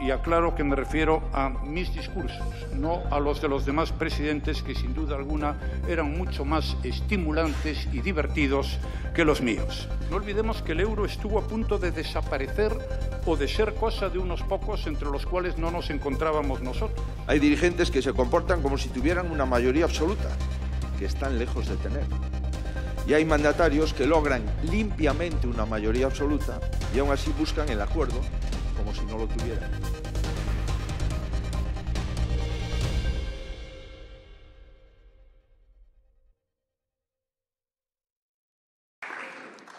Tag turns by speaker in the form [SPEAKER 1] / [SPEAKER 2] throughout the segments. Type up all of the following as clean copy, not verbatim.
[SPEAKER 1] y aclaro que me refiero a mis discursos, no a los de los demás presidentes, que sin duda alguna eran mucho más estimulantes y divertidos que los míos. No olvidemos que el euro estuvo a punto de desaparecer o de ser cosa de unos pocos, entre los cuales no nos encontrábamos nosotros.
[SPEAKER 2] Hay dirigentes que se comportan como si tuvieran una mayoría absoluta, que están lejos de tener. Y hay mandatarios que logran limpiamente una mayoría absoluta y aún así buscan el acuerdo como si no lo tuvieran.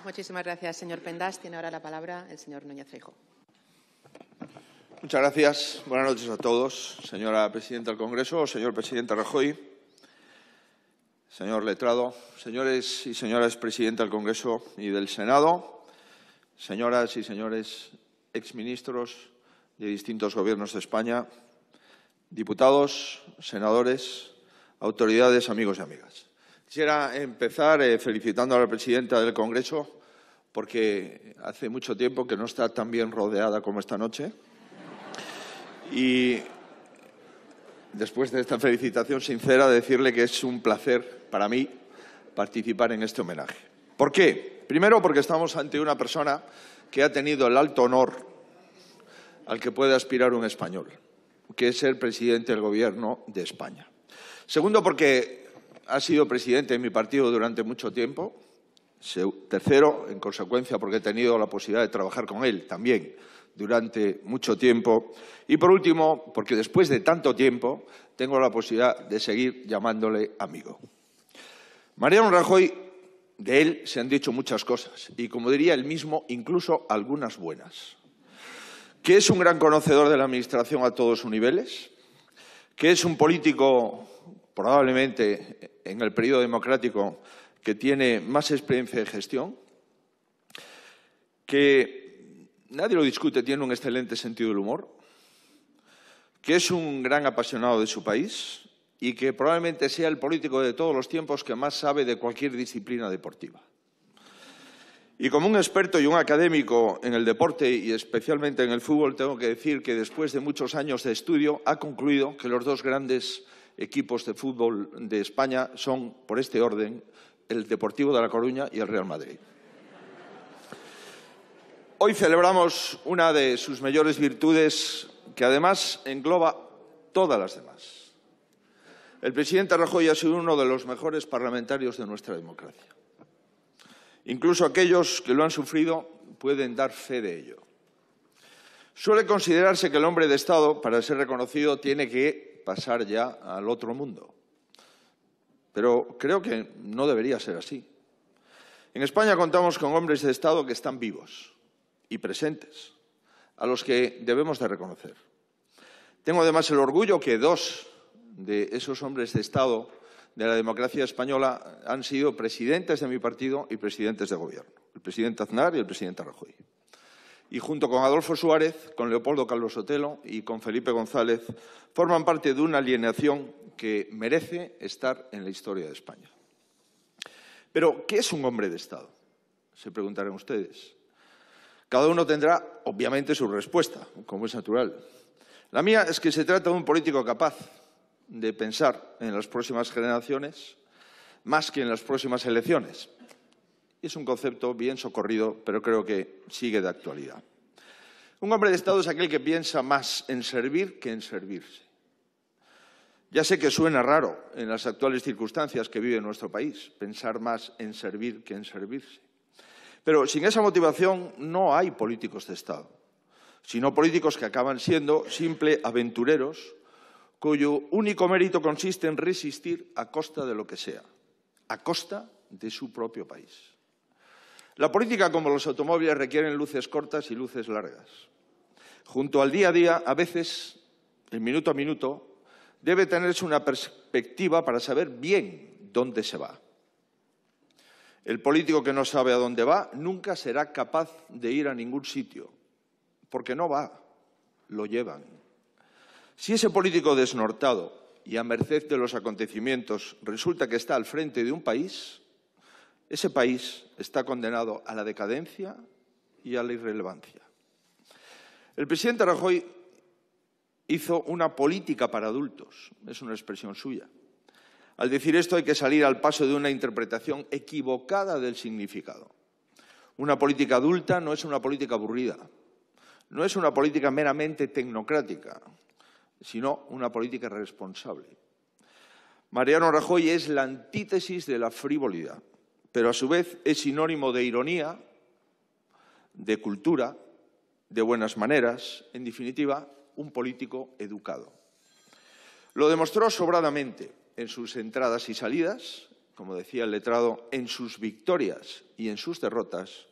[SPEAKER 3] Muchísimas gracias, señor Pendas. Tiene ahora la palabra el señor Núñez Feijóo.
[SPEAKER 2] Muchas gracias. Buenas noches a todos. Señora presidenta del Congreso, señor presidente Rajoy, señor letrado, señores y señoras presidenta del Congreso y del Senado, señoras y señores exministros de distintos gobiernos de España, diputados, senadores, autoridades, amigos y amigas. Quisiera empezar felicitando a la presidenta del Congreso porque hace mucho tiempo que no está tan bien rodeada como esta noche. Y después de esta felicitación sincera, decirle que es un placer para mí participar en este homenaje. ¿Por qué? Primero, porque estamos ante una persona que ha tenido el alto honor al que puede aspirar un español, que es ser presidente del Gobierno de España. Segundo, porque ha sido presidente de mi partido durante mucho tiempo. Tercero, en consecuencia, porque he tenido la posibilidad de trabajar con él también durante mucho tiempo. Y, por último, porque después de tanto tiempo tengo la posibilidad de seguir llamándole amigo. Mariano Rajoy, de él se han dicho muchas cosas y, como diría él mismo, incluso algunas buenas. Que es un gran conocedor de la Administración a todos sus niveles, que es un político, probablemente en el periodo democrático, que tiene más experiencia de gestión, que nadie lo discute, tiene un excelente sentido del humor, que es un gran apasionado de su país y que probablemente sea el político de todos los tiempos que más sabe de cualquier disciplina deportiva. Y como un experto y un académico en el deporte y especialmente en el fútbol, tengo que decir que después de muchos años de estudio ha concluido que los dos grandes equipos de fútbol de España son, por este orden, el Deportivo de La Coruña y el Real Madrid. Hoy celebramos una de sus mayores virtudes, que además engloba todas las demás. El presidente Rajoy ha sido uno de los mejores parlamentarios de nuestra democracia. Incluso aquellos que lo han sufrido pueden dar fe de ello. Suele considerarse que el hombre de Estado, para ser reconocido, tiene que pasar ya al otro mundo. Pero creo que no debería ser así. En España contamos con hombres de Estado que están vivos y presentes, a los que debemos de reconocer. Tengo además el orgullo que dos de esos hombres de Estado de la democracia española han sido presidentes de mi partido y presidentes de gobierno, el presidente Aznar y el presidente Rajoy. Y junto con Adolfo Suárez, con Leopoldo Calvo Sotelo y con Felipe González, forman parte de una alineación que merece estar en la historia de España. Pero, ¿qué es un hombre de Estado? Se preguntarán ustedes. Cada uno tendrá, obviamente, su respuesta, como es natural. La mía es que se trata de un político capaz de pensar en las próximas generaciones más que en las próximas elecciones. Y es un concepto bien socorrido, pero creo que sigue de actualidad. Un hombre de Estado es aquel que piensa más en servir que en servirse. Ya sé que suena raro en las actuales circunstancias que vive nuestro país, pensar más en servir que en servirse. Pero sin esa motivación no hay políticos de Estado, sino políticos que acaban siendo simples aventureros cuyo único mérito consiste en resistir a costa de lo que sea, a costa de su propio país. La política, como los automóviles, requieren luces cortas y luces largas. Junto al día a día, a veces, el minuto a minuto, debe tenerse una perspectiva para saber bien dónde se va. El político que no sabe a dónde va nunca será capaz de ir a ningún sitio, porque no va, lo llevan. Si ese político desnortado y a merced de los acontecimientos resulta que está al frente de un país, ese país está condenado a la decadencia y a la irrelevancia. El presidente Rajoy hizo una política para adultos, es una expresión suya. Al decir esto hay que salir al paso de una interpretación equivocada del significado. Una política adulta no es una política aburrida, no es una política meramente tecnocrática, sino una política responsable. Mariano Rajoy es la antítesis de la frivolidad, pero a su vez es sinónimo de ironía, de cultura, de buenas maneras, en definitiva, un político educado. Lo demostró sobradamente en sus entradas y salidas, como decía el letrado, en sus victorias y en sus derrotas,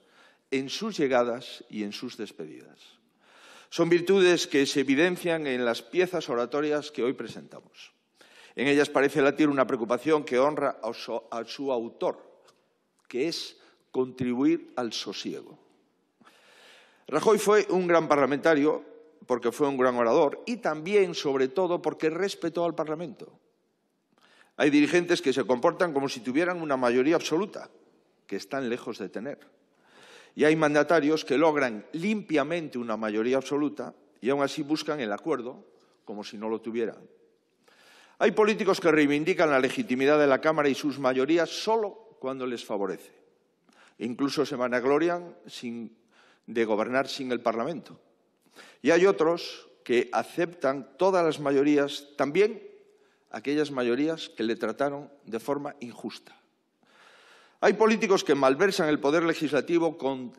[SPEAKER 2] en sus llegadas y en sus despedidas. Son virtudes que se evidencian en las piezas oratorias que hoy presentamos. En ellas parece latir una preocupación que honra a su autor, que es contribuir al sosiego. Rajoy fue un gran parlamentario porque fue un gran orador y también, sobre todo, porque respetó al Parlamento. Hay dirigentes que se comportan como si tuvieran una mayoría absoluta, que están lejos de tener. Y hay mandatarios que logran limpiamente una mayoría absoluta y aún así buscan el acuerdo como si no lo tuvieran. Hay políticos que reivindican la legitimidad de la Cámara y sus mayorías solo cuando les favorece. Incluso se vanaglorian de gobernar sin el Parlamento. Y hay otros que aceptan todas las mayorías, también aquellas mayorías que le trataron de forma injusta. Hay políticos que malversan el poder legislativo con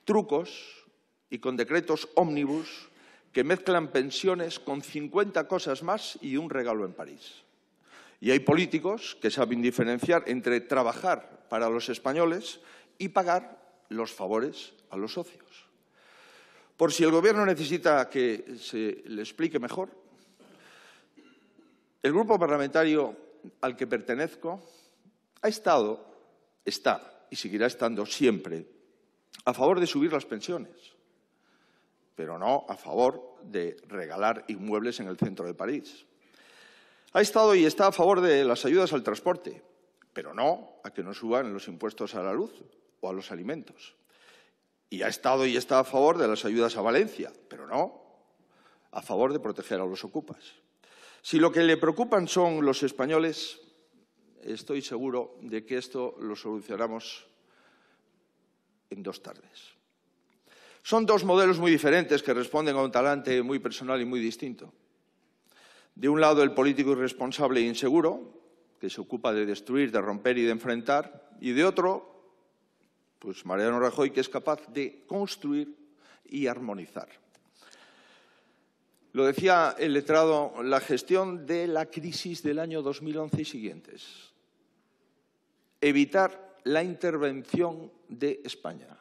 [SPEAKER 2] trucos y con decretos ómnibus que mezclan pensiones con 50 cosas más y un regalo en París. Y hay políticos que saben diferenciar entre trabajar para los españoles y pagar los favores a los socios. Por si el Gobierno necesita que se le explique mejor, el grupo parlamentario al que pertenezco está y seguirá estando siempre a favor de subir las pensiones, pero no a favor de regalar inmuebles en el centro de París. Ha estado y está a favor de las ayudas al transporte, pero no a que nos suban los impuestos a la luz o a los alimentos. Y ha estado y está a favor de las ayudas a Valencia, pero no a favor de proteger a los ocupas. Si lo que le preocupan son los españoles, estoy seguro de que esto lo solucionamos en 2 tardes. Son 2 modelos muy diferentes que responden a un talante muy personal y muy distinto. De un lado, el político irresponsable e inseguro, que se ocupa de destruir, de romper y de enfrentar, y de otro, pues Mariano Rajoy, que es capaz de construir y armonizar. Lo decía el letrado, la gestión de la crisis del año 2011 y siguientes. Evitar la intervención de España.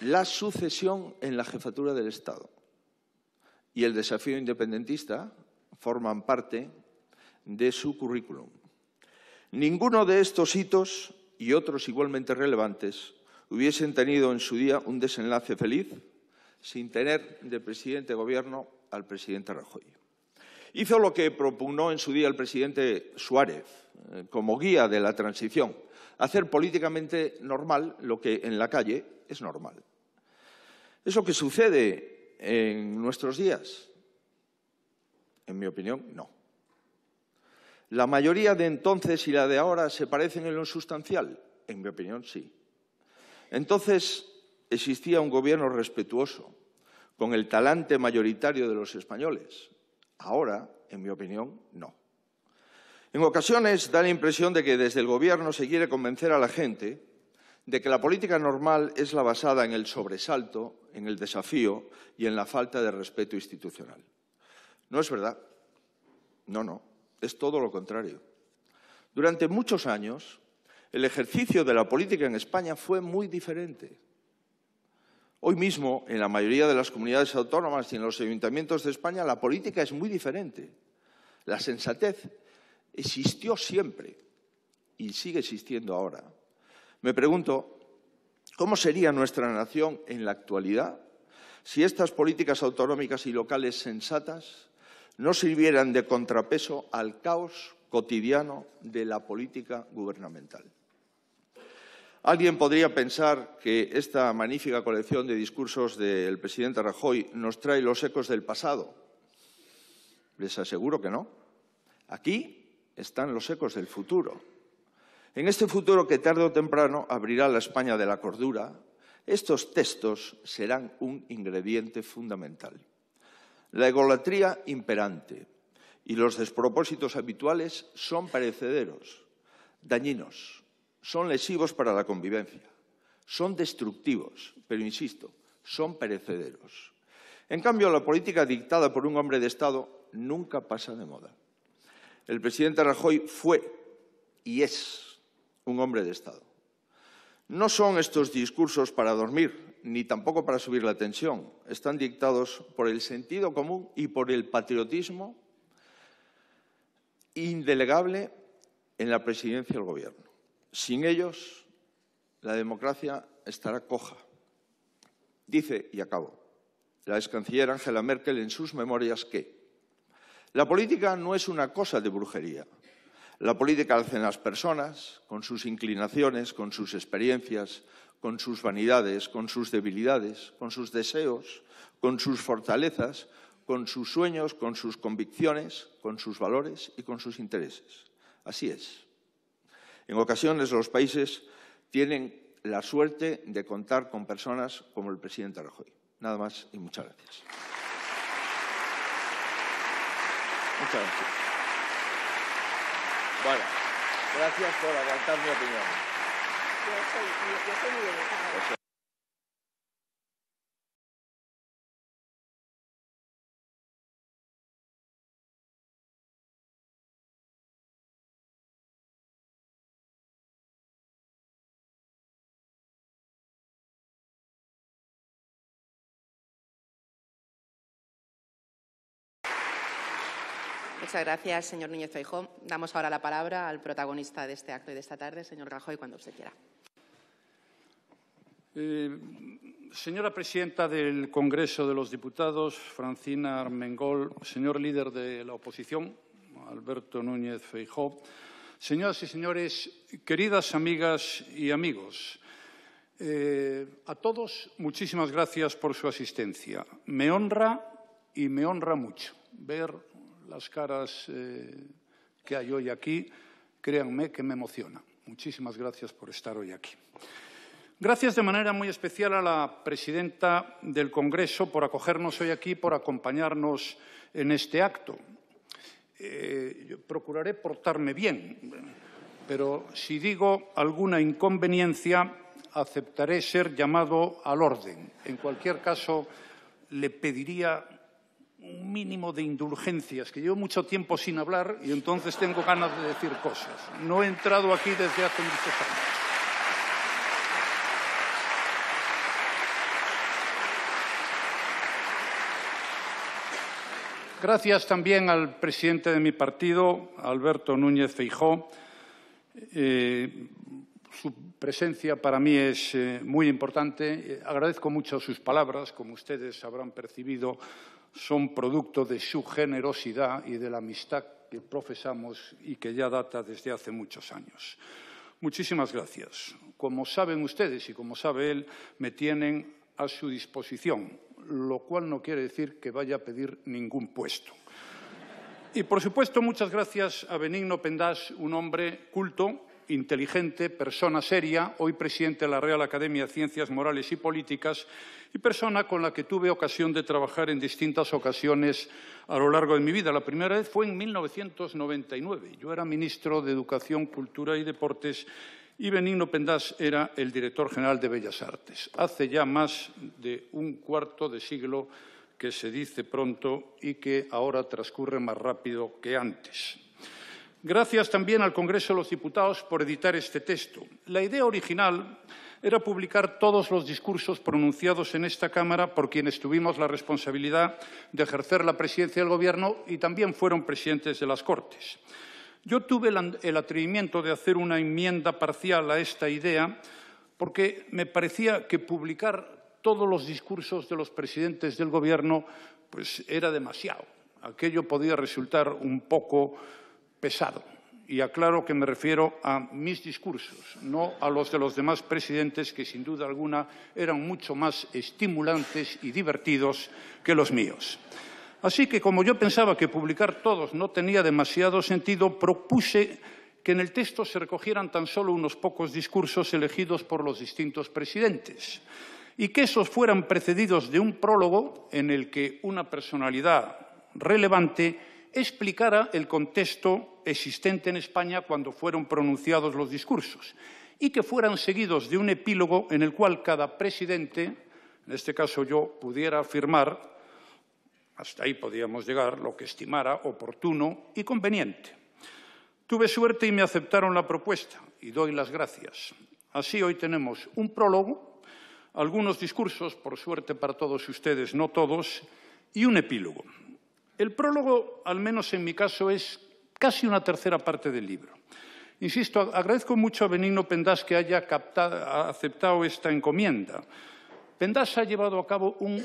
[SPEAKER 2] La sucesión en la jefatura del Estado y el desafío independentista forman parte de su currículum. Ninguno de estos hitos y otros igualmente relevantes hubiesen tenido en su día un desenlace feliz sin tener de presidente de Gobierno al presidente Rajoy. Hizo lo que propugnó en su día el presidente Suárez como guía de la transición, hacer políticamente normal lo que en la calle es normal. ¿Es lo que sucede en nuestros días? En mi opinión, no. ¿La mayoría de entonces y la de ahora se parecen en lo sustancial? En mi opinión, sí. Entonces existía un gobierno respetuoso con el talante mayoritario de los españoles. Ahora, en mi opinión, no. En ocasiones da la impresión de que desde el Gobierno se quiere convencer a la gente de que la política normal es la basada en el sobresalto, en el desafío y en la falta de respeto institucional. No es verdad. No. Es todo lo contrario. Durante muchos años, el ejercicio de la política en España fue muy diferente. Hoy mismo, en la mayoría de las comunidades autónomas y en los ayuntamientos de España, la política es muy diferente. La sensatez existió siempre y sigue existiendo ahora. Me pregunto, ¿cómo sería nuestra nación en la actualidad si estas políticas autonómicas y locales sensatas no sirvieran de contrapeso al caos cotidiano de la política gubernamental? Alguien podría pensar que esta magnífica colección de discursos del presidente Rajoy nos trae los ecos del pasado. Les aseguro que no. Aquí están los ecos del futuro. En este futuro que tarde o temprano abrirá la España de la cordura, estos textos serán un ingrediente fundamental. La egolatría imperante y los despropósitos habituales son perecederos, dañinos, son lesivos para la convivencia, son destructivos, pero insisto, son perecederos. En cambio, la política dictada por un hombre de Estado nunca pasa de moda. El presidente Rajoy fue y es un hombre de Estado. No son estos discursos para dormir, ni tampoco para subir la tensión. Están dictados por el sentido común y por el patriotismo indelegable en la presidencia del Gobierno. Sin ellos, la democracia estará coja. Dice, y acabo, la excanciller Angela Merkel en sus memorias que la política no es una cosa de brujería. La política la hacen las personas, con sus inclinaciones, con sus experiencias, con sus vanidades, con sus debilidades, con sus deseos, con sus fortalezas, con sus sueños, con sus convicciones, con sus valores y con sus intereses. Así es. En ocasiones los países tienen la suerte de contar con personas como el presidente Rajoy. Nada más y muchas gracias. Muchas gracias. Bueno, gracias por aguantar mi opinión.
[SPEAKER 3] Yo soy muy educada. Muchas gracias, señor Núñez Feijóo. Damos ahora la palabra al protagonista de este acto y de esta tarde, señor Rajoy, cuando usted quiera.
[SPEAKER 1] Señora presidenta del Congreso de los Diputados, Francina Armengol, señor líder de la oposición, Alberto Núñez Feijóo, señoras y señores, queridas amigas y amigos, a todos muchísimas gracias por su asistencia. Me honra y me honra mucho ver las caras que hay hoy aquí. Créanme que me emociona. Muchísimas gracias por estar hoy aquí. Gracias de manera muy especial a la presidenta del Congreso por acogernos hoy aquí, por acompañarnos en este acto. Yo procuraré portarme bien, pero si digo alguna inconveniencia, aceptaré ser llamado al orden. En cualquier caso, le pediría un mínimo de indulgencias, que llevo mucho tiempo sin hablar y entonces tengo ganas de decir cosas. No he entrado aquí desde hace muchos años. Gracias también al presidente de mi partido, Alberto Núñez Feijóo. Su presencia para mí es muy importante. Agradezco mucho sus palabras, como ustedes habrán percibido, son producto de su generosidad y de la amistad que profesamos y que ya data desde hace muchos años. Muchísimas gracias. Como saben ustedes y como sabe él, me tienen a su disposición, lo cual no quiere decir que vaya a pedir ningún puesto. Y, por supuesto, muchas gracias a Benigno Pendás, un hombre culto, inteligente, persona seria, hoy presidente de la Real Academia de Ciencias Morales y Políticas y persona con la que tuve ocasión de trabajar en distintas ocasiones a lo largo de mi vida. La primera vez fue en 1999. Yo era ministro de Educación, Cultura y Deportes y Benigno Pendás era el director general de Bellas Artes. Hace ya más de un cuarto de siglo que se dice pronto y que ahora transcurre más rápido que antes. Gracias también al Congreso de los Diputados por editar este texto. La idea original era publicar todos los discursos pronunciados en esta Cámara por quienes tuvimos la responsabilidad de ejercer la presidencia del Gobierno y también fueron presidentes de las Cortes. Yo tuve el atrevimiento de hacer una enmienda parcial a esta idea porque me parecía que publicar todos los discursos de los presidentes del Gobierno pues, era demasiado. Aquello podía resultar un poco pesado. y aclaro que me refiero a mis discursos, no a los de los demás presidentes, que sin duda alguna eran mucho más estimulantes y divertidos que los míos. Así que, como yo pensaba que publicar todos no tenía demasiado sentido, propuse que en el texto se recogieran tan solo unos pocos discursos elegidos por los distintos presidentes y que esos fueran precedidos de un prólogo en el que una personalidad relevante explicara el contexto existente en España cuando fueron pronunciados los discursos y que fueran seguidos de un epílogo en el cual cada presidente, en este caso yo, pudiera afirmar, hasta ahí podíamos llegar, lo que estimara oportuno y conveniente. Tuve suerte y me aceptaron la propuesta y doy las gracias. Así hoy tenemos un prólogo, algunos discursos, por suerte para todos ustedes, no todos, y un epílogo. El prólogo, al menos en mi caso, es casi una tercera parte del libro. Insisto, agradezco mucho a Benigno Pendás que haya aceptado esta encomienda. Pendás ha llevado a cabo un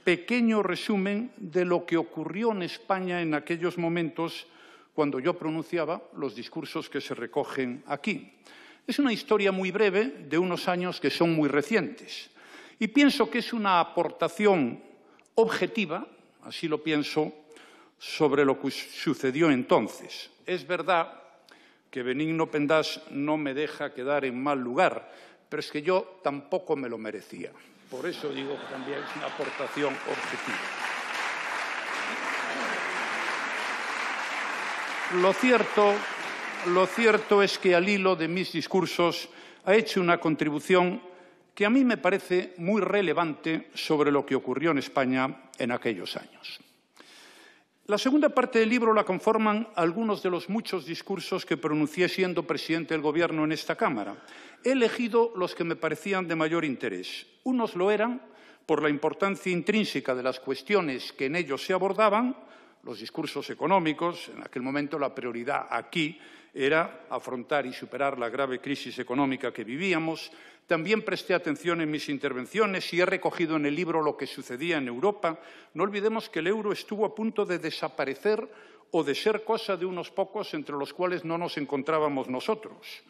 [SPEAKER 1] pequeño resumen de lo que ocurrió en España en aquellos momentos cuando yo pronunciaba los discursos que se recogen aquí. Es una historia muy breve de unos años que son muy recientes y pienso que es una aportación objetiva, así lo pienso, sobre lo que sucedió entonces. Es verdad que Benigno Pendás no me deja quedar en mal lugar, pero es que yo tampoco me lo merecía. Por eso digo que también es una aportación objetiva. Lo cierto es que al hilo de mis discursos ha hecho una contribución que a mí me parece muy relevante sobre lo que ocurrió en España en aquellos años. La segunda parte del libro la conforman algunos de los muchos discursos que pronuncié siendo presidente del Gobierno en esta Cámara. He elegido los que me parecían de mayor interés. Unos lo eran por la importancia intrínseca de las cuestiones que en ellos se abordaban, los discursos económicos. En aquel momento la prioridad aquí era afrontar y superar la grave crisis económica que vivíamos. También presté atención en mis intervenciones y he recogido en el libro lo que sucedía en Europa. No olvidemos que el euro estuvo a punto de desaparecer o de ser cosa de unos pocos, entre los cuales no nos encontrábamos nosotros.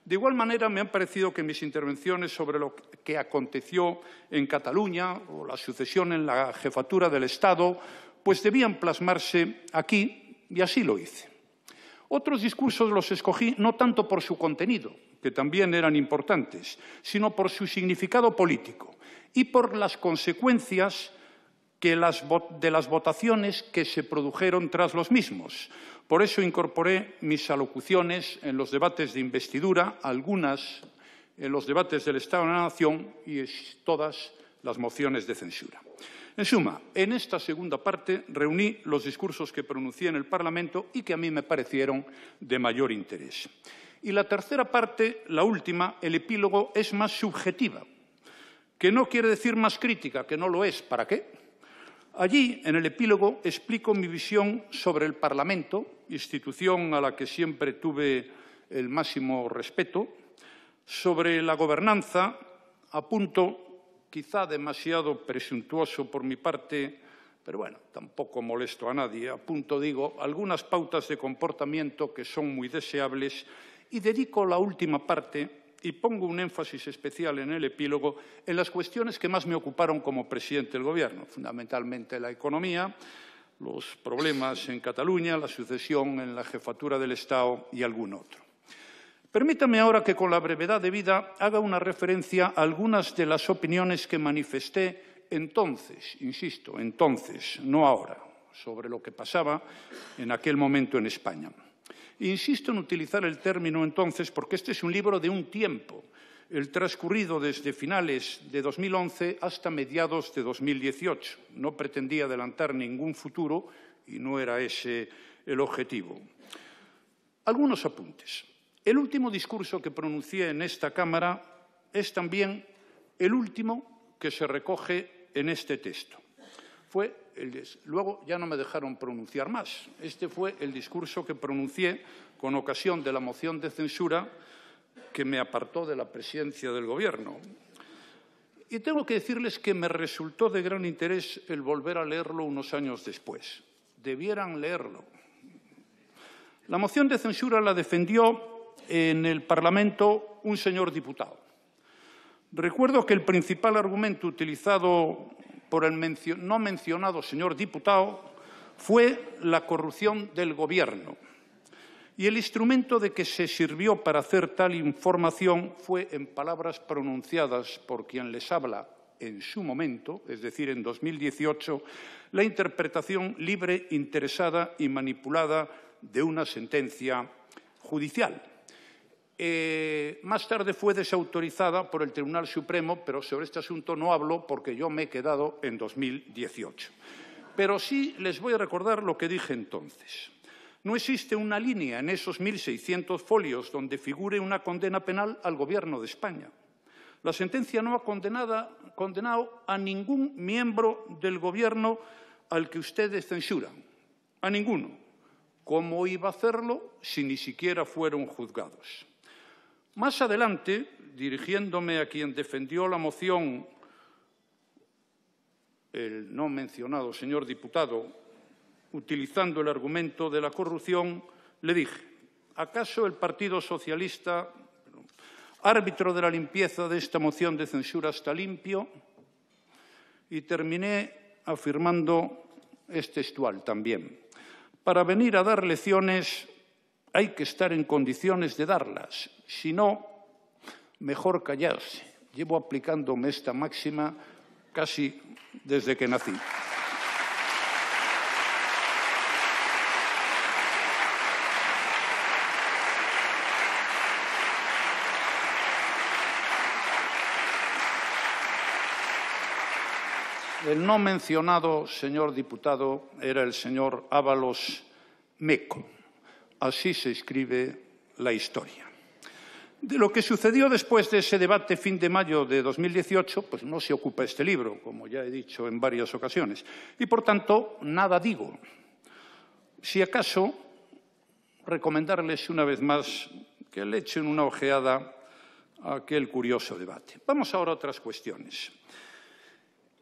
[SPEAKER 1] De igual manera, me han parecido que mis intervenciones sobre lo que aconteció en Cataluña o la sucesión en la jefatura del Estado, pues debían plasmarse aquí, y así lo hice. Otros discursos los escogí no tanto por su contenido, que también eran importantes, sino por su significado político y por las consecuencias de las votaciones que se produjeron tras los mismos. Por eso incorporé mis alocuciones en los debates de investidura, algunas en los debates del Estado de la Nación y todas las mociones de censura. En suma, en esta segunda parte reuní los discursos que pronuncié en el Parlamento y que a mí me parecieron de mayor interés. Y la tercera parte, la última, el epílogo, es más subjetiva, que no quiere decir más crítica, que no lo es. ¿Para qué? Allí, en el epílogo, explico mi visión sobre el Parlamento, institución a la que siempre tuve el máximo respeto, sobre la gobernanza, apunto, quizá demasiado presuntuoso por mi parte, pero bueno, tampoco molesto a nadie, apunto, digo, algunas pautas de comportamiento que son muy deseables y dedico la última parte y pongo un énfasis especial en el epílogo en las cuestiones que más me ocuparon como presidente del Gobierno, fundamentalmente la economía, los problemas en Cataluña, la sucesión en la jefatura del Estado y algún otro. Permítame ahora que, con la brevedad debida, haga una referencia a algunas de las opiniones que manifesté entonces, insisto, entonces, no ahora, sobre lo que pasaba en aquel momento en España. Insisto en utilizar el término entonces porque este es un libro de un tiempo, el transcurrido desde finales de 2011 hasta mediados de 2018. No pretendía adelantar ningún futuro y no era ese el objetivo. Algunos apuntes. El último discurso que pronuncié en esta Cámara es también el último que se recoge en este texto. Luego ya no me dejaron pronunciar más. Este fue el discurso que pronuncié con ocasión de la moción de censura que me apartó de la presidencia del Gobierno. Y tengo que decirles que me resultó de gran interés el volver a leerlo unos años después. Debieran leerlo. La moción de censura la defendió en el Parlamento un señor diputado. Recuerdo que el principal argumento utilizado por el no mencionado señor diputado fue la corrupción del Gobierno. Y el instrumento de que se sirvió para hacer tal información fue, en palabras pronunciadas por quien les habla en su momento, es decir, en 2018, la interpretación libre, interesada y manipulada de una sentencia judicial. Más tarde fue desautorizada por el Tribunal Supremo, pero sobre este asunto no hablo porque yo me he quedado en 2018. Pero sí les voy a recordar lo que dije entonces. No existe una línea en esos 1.600 folios donde figure una condena penal al Gobierno de España. La sentencia no ha condenado a ningún miembro del Gobierno al que ustedes censuran, a ninguno. ¿Cómo iba a hacerlo si ni siquiera fueron juzgados? Más adelante, dirigiéndome a quien defendió la moción, el no mencionado señor diputado, utilizando el argumento de la corrupción, le dije, ¿acaso el Partido Socialista, árbitro de la limpieza de esta moción de censura, está limpio? Y terminé afirmando, es textual también, para venir a dar lecciones hay que estar en condiciones de darlas, si no, mejor callarse. Llevo aplicándome esta máxima casi desde que nací. El no mencionado señor diputado era el señor Ábalos Meco. Así se escribe la historia. De lo que sucedió después de ese debate fin de mayo de 2018, pues no se ocupa este libro, como ya he dicho en varias ocasiones. Y, por tanto, nada digo. Si acaso, recomendarles una vez más que le echen una ojeada a aquel curioso debate. Vamos ahora a otras cuestiones.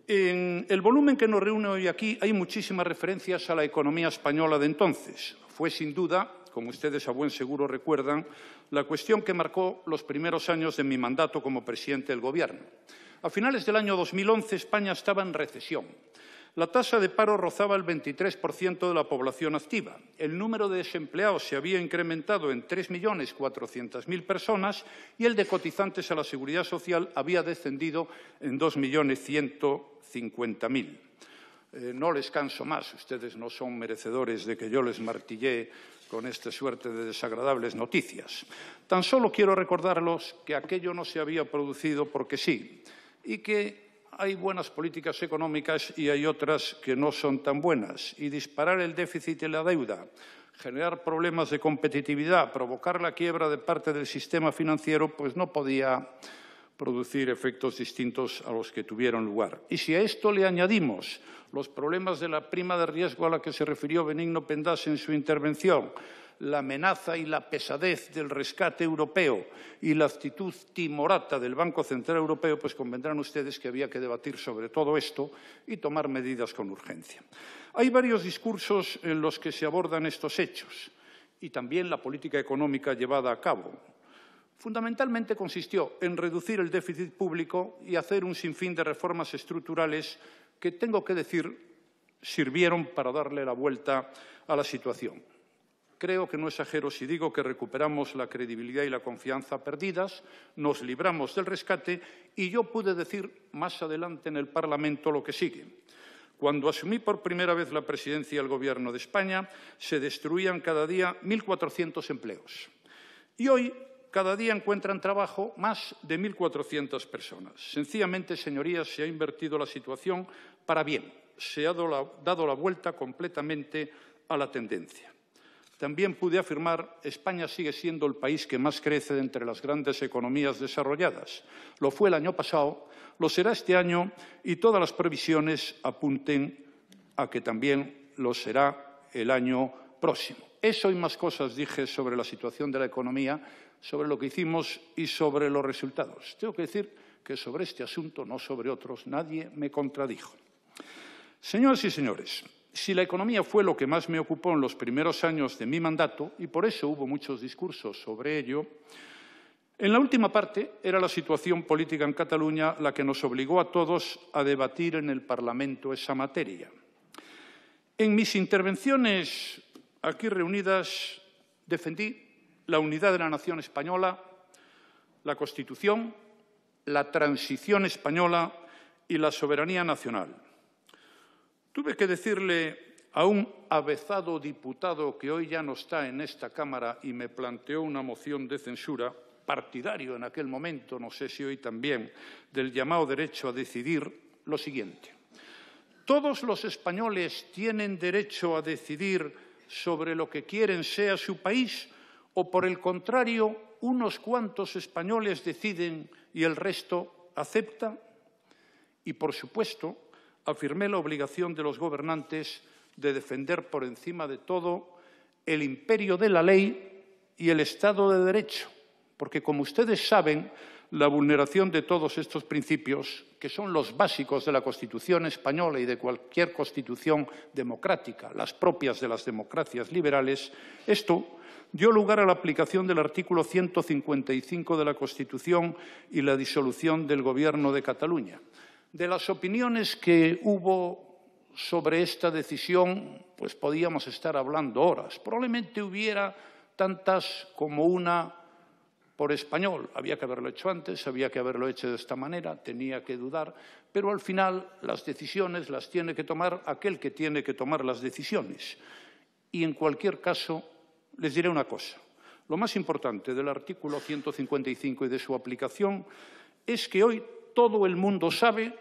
[SPEAKER 1] En el volumen que nos reúne hoy aquí hay muchísimas referencias a la economía española de entonces. Fue, sin duda, como ustedes a buen seguro recuerdan, la cuestión que marcó los primeros años de mi mandato como presidente del Gobierno. A finales del año 2011, España estaba en recesión. La tasa de paro rozaba el 23% de la población activa. El número de desempleados se había incrementado en 3.400.000 personas y el de cotizantes a la Seguridad Social había descendido en 2.150.000. No les canso más, ustedes no son merecedores de que yo les martille con esta suerte de desagradables noticias. Tan solo quiero recordarlos que aquello no se había producido porque sí, y que hay buenas políticas económicas y hay otras que no son tan buenas. Y disparar el déficit y la deuda, generar problemas de competitividad, provocar la quiebra de parte del sistema financiero, pues no podía producir efectos distintos a los que tuvieron lugar. Y si a esto le añadimos los problemas de la prima de riesgo a la que se refirió Benigno Pendas en su intervención, la amenaza y la pesadez del rescate europeo y la actitud timorata del Banco Central Europeo, pues convendrán ustedes que había que debatir sobre todo esto y tomar medidas con urgencia. Hay varios discursos en los que se abordan estos hechos y también la política económica llevada a cabo. Fundamentalmente consistió en reducir el déficit público y hacer un sinfín de reformas estructurales que, tengo que decir, sirvieron para darle la vuelta a la situación. Creo que no exagero si digo que recuperamos la credibilidad y la confianza perdidas, nos libramos del rescate y yo pude decir más adelante en el Parlamento lo que sigue. Cuando asumí por primera vez la presidencia del Gobierno de España, se destruían cada día 1.400 empleos. Y hoy, cada día encuentran trabajo más de 1.400 personas. Sencillamente, señorías, se ha invertido la situación para bien. Se ha dado la vuelta completamente a la tendencia. También pude afirmar que España sigue siendo el país que más crece de entre las grandes economías desarrolladas. Lo fue el año pasado, lo será este año y todas las previsiones apunten a que también lo será el año próximo. Eso y más cosas dije sobre la situación de la economía, sobre lo que hicimos y sobre los resultados. Tengo que decir que sobre este asunto, no sobre otros, nadie me contradijo. Señoras y señores, si la economía fue lo que más me ocupó en los primeros años de mi mandato, y por eso hubo muchos discursos sobre ello, en la última parte era la situación política en Cataluña la que nos obligó a todos a debatir en el Parlamento esa materia. En mis intervenciones aquí reunidas defendí la unidad de la nación española, la Constitución, la transición española y la soberanía nacional. Tuve que decirle a un avezado diputado que hoy ya no está en esta Cámara y me planteó una moción de censura, partidario en aquel momento, no sé si hoy también, del llamado derecho a decidir, lo siguiente. ¿Todos los españoles tienen derecho a decidir sobre lo que quieren sea su país o, por el contrario, unos cuantos españoles deciden y el resto acepta? Y, por supuesto, afirmé la obligación de los gobernantes de defender por encima de todo el imperio de la ley y el Estado de Derecho, porque, como ustedes saben, la vulneración de todos estos principios, que son los básicos de la Constitución española y de cualquier constitución democrática, las propias de las democracias liberales, esto dio lugar a la aplicación del artículo 155 de la Constitución y la disolución del Gobierno de Cataluña. De las opiniones que hubo sobre esta decisión, pues podíamos estar hablando horas. Probablemente hubiera tantas como una por español. Había que haberlo hecho antes, había que haberlo hecho de esta manera, tenía que dudar, pero al final las decisiones las tiene que tomar aquel que tiene que tomar las decisiones. Y en cualquier caso, les diré una cosa. Lo más importante del artículo 155 y de su aplicación es que hoy todo el mundo sabe,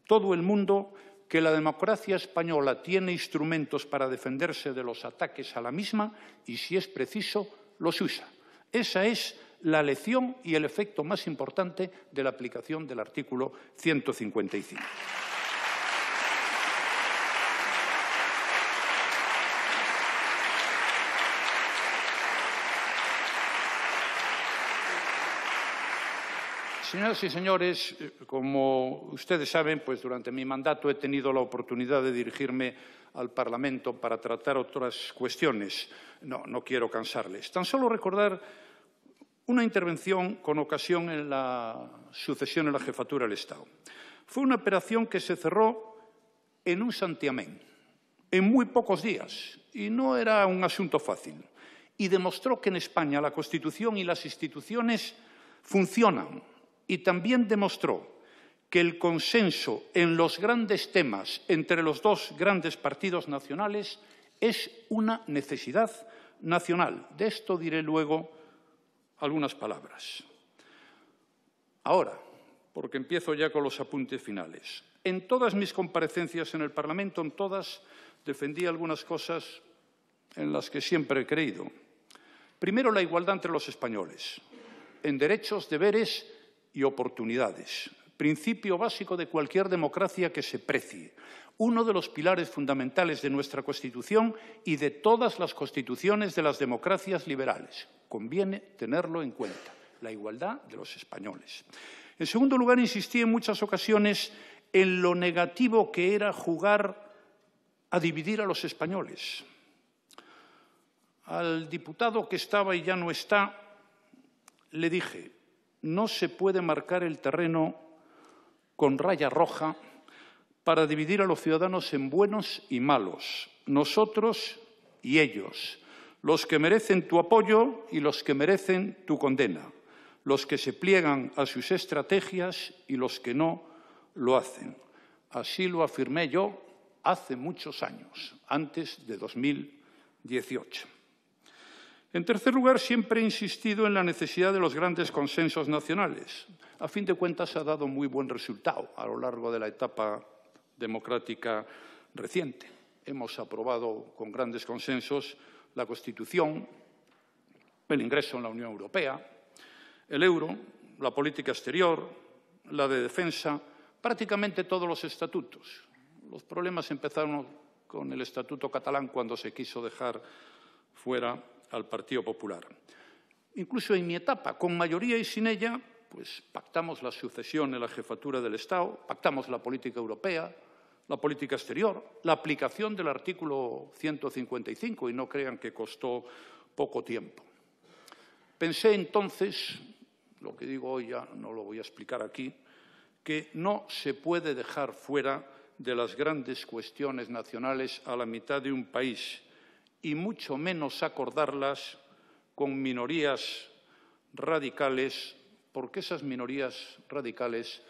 [SPEAKER 1] todo el mundo, que la democracia española tiene instrumentos para defenderse de los ataques a la misma y, si es preciso, los usa. Esa es la lección y el efecto más importante de la aplicación del artículo 155. Señoras y señores, como ustedes saben, pues durante mi mandato he tenido la oportunidad de dirigirme al Parlamento para tratar otras cuestiones. No quiero cansarles. Tan solo recordar una intervención con ocasión en la sucesión en la jefatura del Estado. Fue una operación que se cerró en un santiamén, en muy pocos días, y no era un asunto fácil. Y demostró que en España la Constitución y las instituciones funcionan. Y también demostró que el consenso en los grandes temas entre los dos grandes partidos nacionales es una necesidad nacional. De esto diré luego algunas palabras. Ahora, porque empiezo ya con los apuntes finales. En todas mis comparecencias en el Parlamento, en todas, defendí algunas cosas en las que siempre he creído. Primero, la igualdad entre los españoles, en derechos, deberes y oportunidades, principio básico de cualquier democracia que se precie, uno de los pilares fundamentales de nuestra Constitución y de todas las constituciones de las democracias liberales. Conviene tenerlo en cuenta, la igualdad de los españoles. En segundo lugar, insistí en muchas ocasiones en lo negativo que era jugar a dividir a los españoles. Al diputado que estaba y ya no está, le dije: no se puede marcar el terreno con raya roja para dividir a los ciudadanos en buenos y malos, nosotros y ellos, los que merecen tu apoyo y los que merecen tu condena, los que se pliegan a sus estrategias y los que no lo hacen. Así lo afirmé yo hace muchos años, antes de 2018. En tercer lugar, siempre he insistido en la necesidad de los grandes consensos nacionales. A fin de cuentas, ha dado muy buen resultado a lo largo de la etapa democrática reciente. Hemos aprobado con grandes consensos la Constitución, el ingreso en la Unión Europea, el euro, la política exterior, la de defensa, prácticamente todos los estatutos. Los problemas empezaron con el Estatuto catalán cuando se quiso dejar fuera al Partido Popular. Incluso en mi etapa, con mayoría y sin ella, pues pactamos la sucesión en la jefatura del Estado, pactamos la política europea, la política exterior, la aplicación del artículo 155, y no crean que costó poco tiempo. Pensé entonces, lo que digo hoy ya no lo voy a explicar aquí, que no se puede dejar fuera de las grandes cuestiones nacionales a la mitad de un país, y mucho menos acordarlas con minorías radicales, porque esas minorías radicales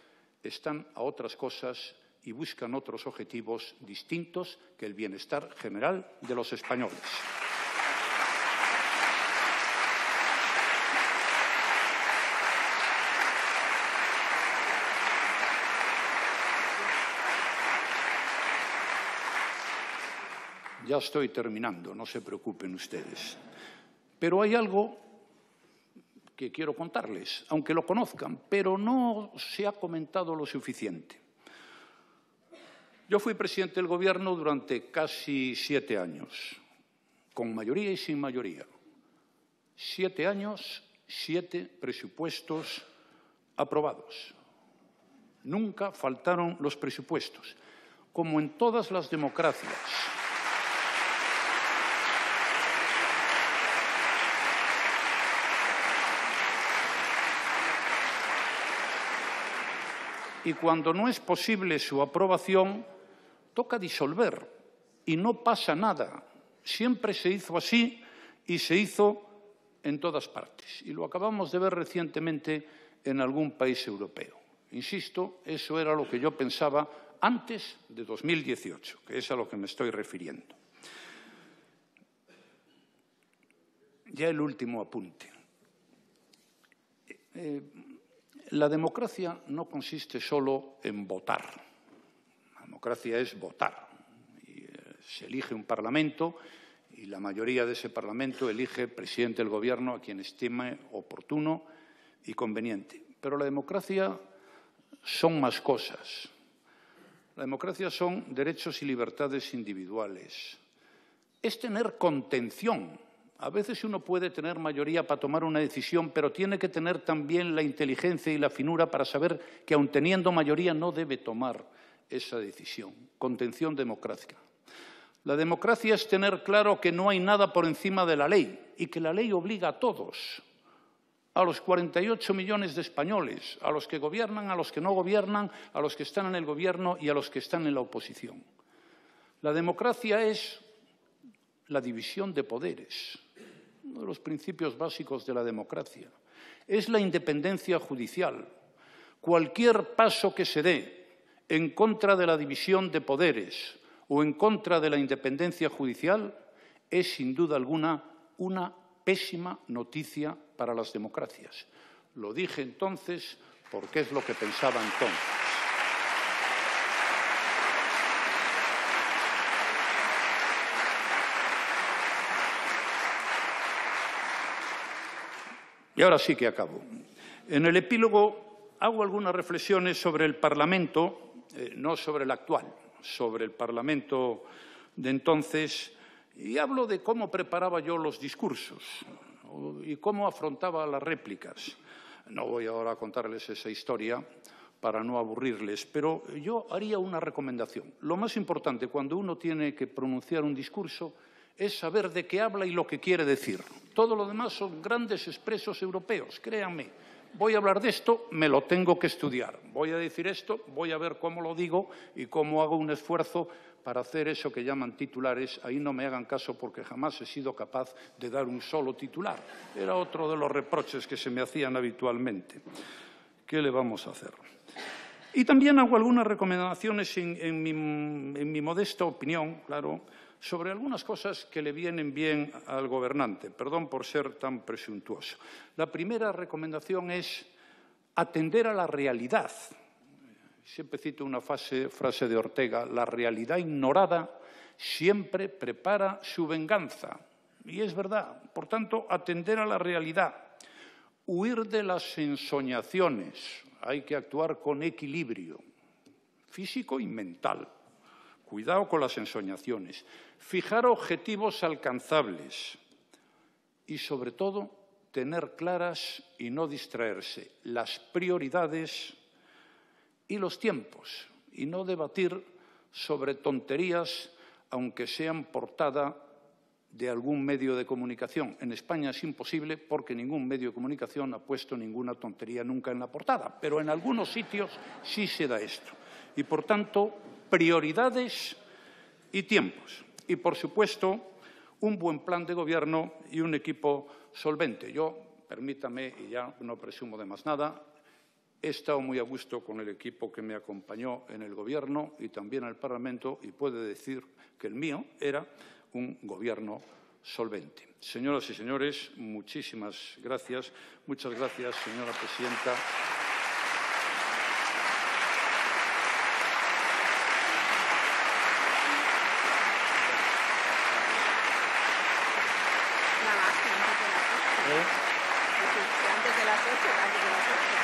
[SPEAKER 1] están a otras cosas y buscan otros objetivos distintos que el bienestar general de los españoles. Ya estoy terminando, no se preocupen ustedes. Pero hay algo que quiero contarles, aunque lo conozcan, pero no se ha comentado lo suficiente. Yo fui presidente del Gobierno durante casi 7 años, con mayoría y sin mayoría. 7 años, 7 presupuestos aprobados. Nunca faltaron los presupuestos, como en todas las democracias. Y cuando no es posible su aprobación, toca disolver. Y no pasa nada. Siempre se hizo así y se hizo en todas partes. Y lo acabamos de ver recientemente en algún país europeo. Insisto, eso era lo que yo pensaba antes de 2018, que es a lo que me estoy refiriendo. Ya el último apunte. La democracia no consiste solo en votar. La democracia es votar. Se elige un Parlamento y la mayoría de ese Parlamento elige presidente del Gobierno a quien estime oportuno y conveniente. Pero la democracia son más cosas. La democracia son derechos y libertades individuales. Es tener contención. A veces uno puede tener mayoría para tomar una decisión, pero tiene que tener también la inteligencia y la finura para saber que, aun teniendo mayoría, no debe tomar esa decisión. Contención democrática. La democracia es tener claro que no hay nada por encima de la ley y que la ley obliga a todos, a los 48 millones de españoles, a los que gobiernan, a los que no gobiernan, a los que están en el Gobierno y a los que están en la oposición. La democracia es la división de poderes. Uno de los principios básicos de la democracia. Es la independencia judicial. Cualquier paso que se dé en contra de la división de poderes o en contra de la independencia judicial es, sin duda alguna, una pésima noticia para las democracias. Lo dije entonces porque es lo que pensaba entonces. Y ahora sí que acabo. En el epílogo hago algunas reflexiones sobre el Parlamento, no sobre el actual, sobre el Parlamento de entonces, y hablo de cómo preparaba yo los discursos y cómo afrontaba las réplicas. No voy ahora a contarles esa historia para no aburrirles, pero yo haría una recomendación. Lo más importante cuando uno tiene que pronunciar un discurso es saber de qué habla y lo que quiere decir. Todo lo demás son grandes expresos europeos, créanme. Voy a hablar de esto, me lo tengo que estudiar. Voy a decir esto, voy a ver cómo lo digo y cómo hago un esfuerzo para hacer eso que llaman titulares. Ahí no me hagan caso porque jamás he sido capaz de dar un solo titular. Era otro de los reproches que se me hacían habitualmente. ¿Qué le vamos a hacer? Y también hago algunas recomendaciones en mi modesta opinión, claro, sobre algunas cosas que le vienen bien al gobernante. Perdón por ser tan presuntuoso. La primera recomendación es atender a la realidad. Siempre cito una frase de Ortega: la realidad ignorada siempre prepara su venganza. Y es verdad. Por tanto, atender a la realidad. Huir de las ensoñaciones. Hay que actuar con equilibrio físico y mental. Cuidado con las ensoñaciones. Fijar objetivos alcanzables. Y, sobre todo, tener claras y no distraerse las prioridades y los tiempos. Y no debatir sobre tonterías, aunque sean portada de algún medio de comunicación. En España es imposible porque ningún medio de comunicación ha puesto ninguna tontería nunca en la portada, pero en algunos sitios sí se da esto. Y, por tanto, prioridades y tiempos. Y, por supuesto, un buen plan de gobierno y un equipo solvente. Yo, permítame, y ya no presumo de más nada, he estado muy a gusto con el equipo que me acompañó en el Gobierno y también en el Parlamento, y puedo decir que el mío era un Gobierno solvente. Señoras y señores, muchísimas gracias. Muchas gracias, señora presidenta.
[SPEAKER 3] Antes de las 8.